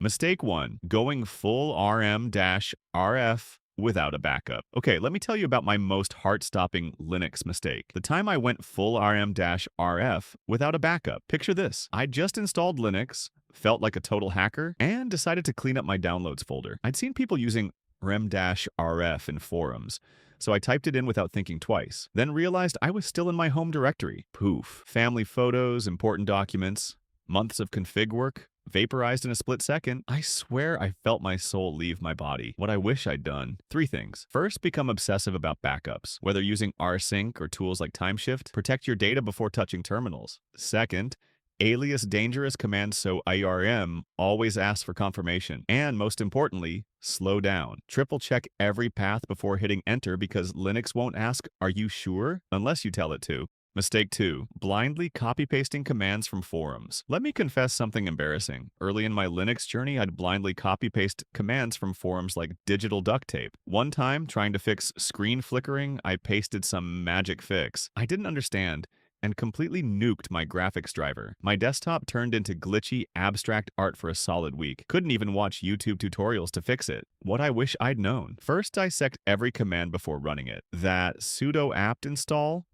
Mistake 1. Going full RM-RF without a backup. Okay, let me tell you about my most heart-stopping Linux mistake. The time I went full RM-RF without a backup. Picture this. I just installed Linux, felt like a total hacker, and decided to clean up my downloads folder. I'd seen people using rem-rf in forums, so I typed it in without thinking twice. Then realized I was still in my home directory. Poof. Family photos, important documents, months of config work, vaporized in a split second. I swear I felt my soul leave my body. What I wish I'd done. 3 things. First, become obsessive about backups. Whether using rsync or tools like timeshift, protect your data before touching terminals. Second, alias dangerous commands so IRM always asks for confirmation. And most importantly, slow down. Triple check every path before hitting enter because Linux won't ask, "Are you sure?" unless you tell it to. Mistake 2. Blindly copy-pasting commands from forums. Let me confess something embarrassing. Early in my Linux journey, I'd blindly copy-paste commands from forums like digital duct tape. One time, trying to fix screen flickering, I pasted some magic fix I didn't understand and completely nuked my graphics driver. My desktop turned into glitchy, abstract art for a solid week. Couldn't even watch YouTube tutorials to fix it. What I wish I'd known. First, dissect every command before running it. That sudo apt install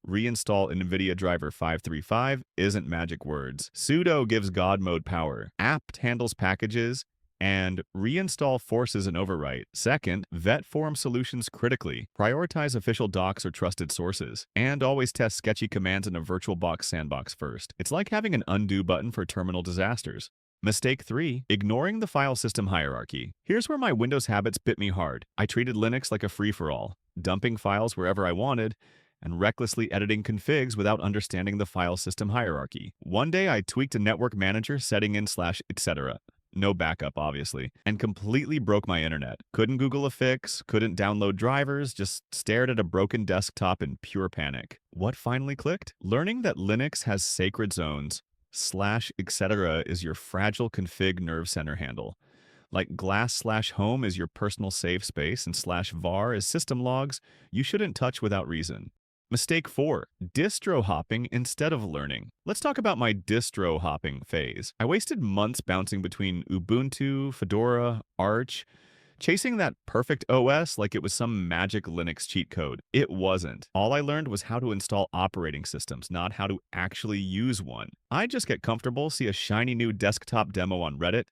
reinstall NVIDIA driver 535 isn't magic words. Sudo gives God mode power. apt handles packages, and reinstall forces an overwrite. Second, vet forum solutions critically. Prioritize official docs or trusted sources. And always test sketchy commands in a VirtualBox sandbox first. It's like having an undo button for terminal disasters. Mistake 3. Ignoring the file system hierarchy. Here's where my Windows habits bit me hard. I treated Linux like a free-for-all, dumping files wherever I wanted, and recklessly editing configs without understanding the file system hierarchy. One day I tweaked a network manager setting in /etc. No backup, obviously, and completely broke my internet. Couldn't Google a fix, couldn't download drivers, just stared at a broken desktop in pure panic. What finally clicked? Learning that Linux has sacred zones, /etc. is your fragile config nerve center handle. Like glass/home is your personal safe space and /var is system logs you shouldn't touch without reason. Mistake 4. Distro hopping instead of learning. Let's talk about my distro hopping phase. I wasted months bouncing between Ubuntu, Fedora, Arch, chasing that perfect OS like it was some magic Linux cheat code. It wasn't. All I learned was how to install operating systems, not how to actually use one. I'd just get comfortable, see a shiny new desktop demo on Reddit,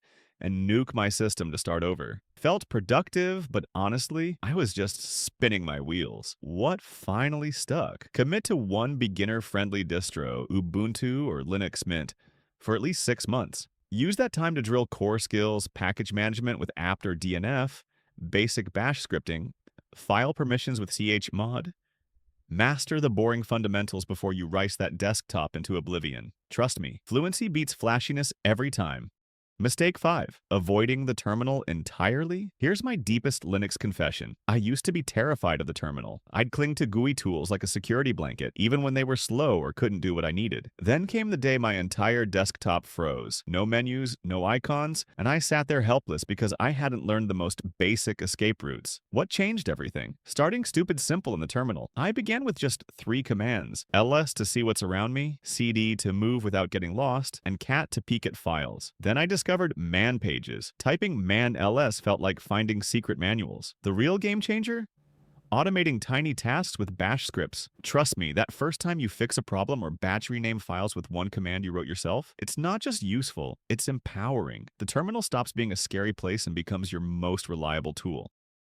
and nuke my system to start over. Felt productive, but honestly, I was just spinning my wheels. What finally stuck? Commit to one beginner-friendly distro, Ubuntu or Linux Mint, for at least 6 months. Use that time to drill core skills, package management with apt or DNF, basic bash scripting, file permissions with chmod. Master the boring fundamentals before you rice that desktop into oblivion. Trust me, fluency beats flashiness every time. Mistake 5. Avoiding the terminal entirely? Here's my deepest Linux confession. I used to be terrified of the terminal. I'd cling to GUI tools like a security blanket, even when they were slow or couldn't do what I needed. Then came the day my entire desktop froze. No menus, no icons, and I sat there helpless because I hadn't learned the most basic escape routes. What changed everything? Starting stupid simple in the terminal. I began with just 3 commands. ls to see what's around me, cd to move without getting lost, and cat to peek at files. Then I discovered man pages. Typing man ls felt like finding secret manuals. The real game changer? Automating tiny tasks with bash scripts. Trust me, that first time you fix a problem or batch rename files with one command you wrote yourself, it's not just useful, it's empowering. The terminal stops being a scary place and becomes your most reliable tool.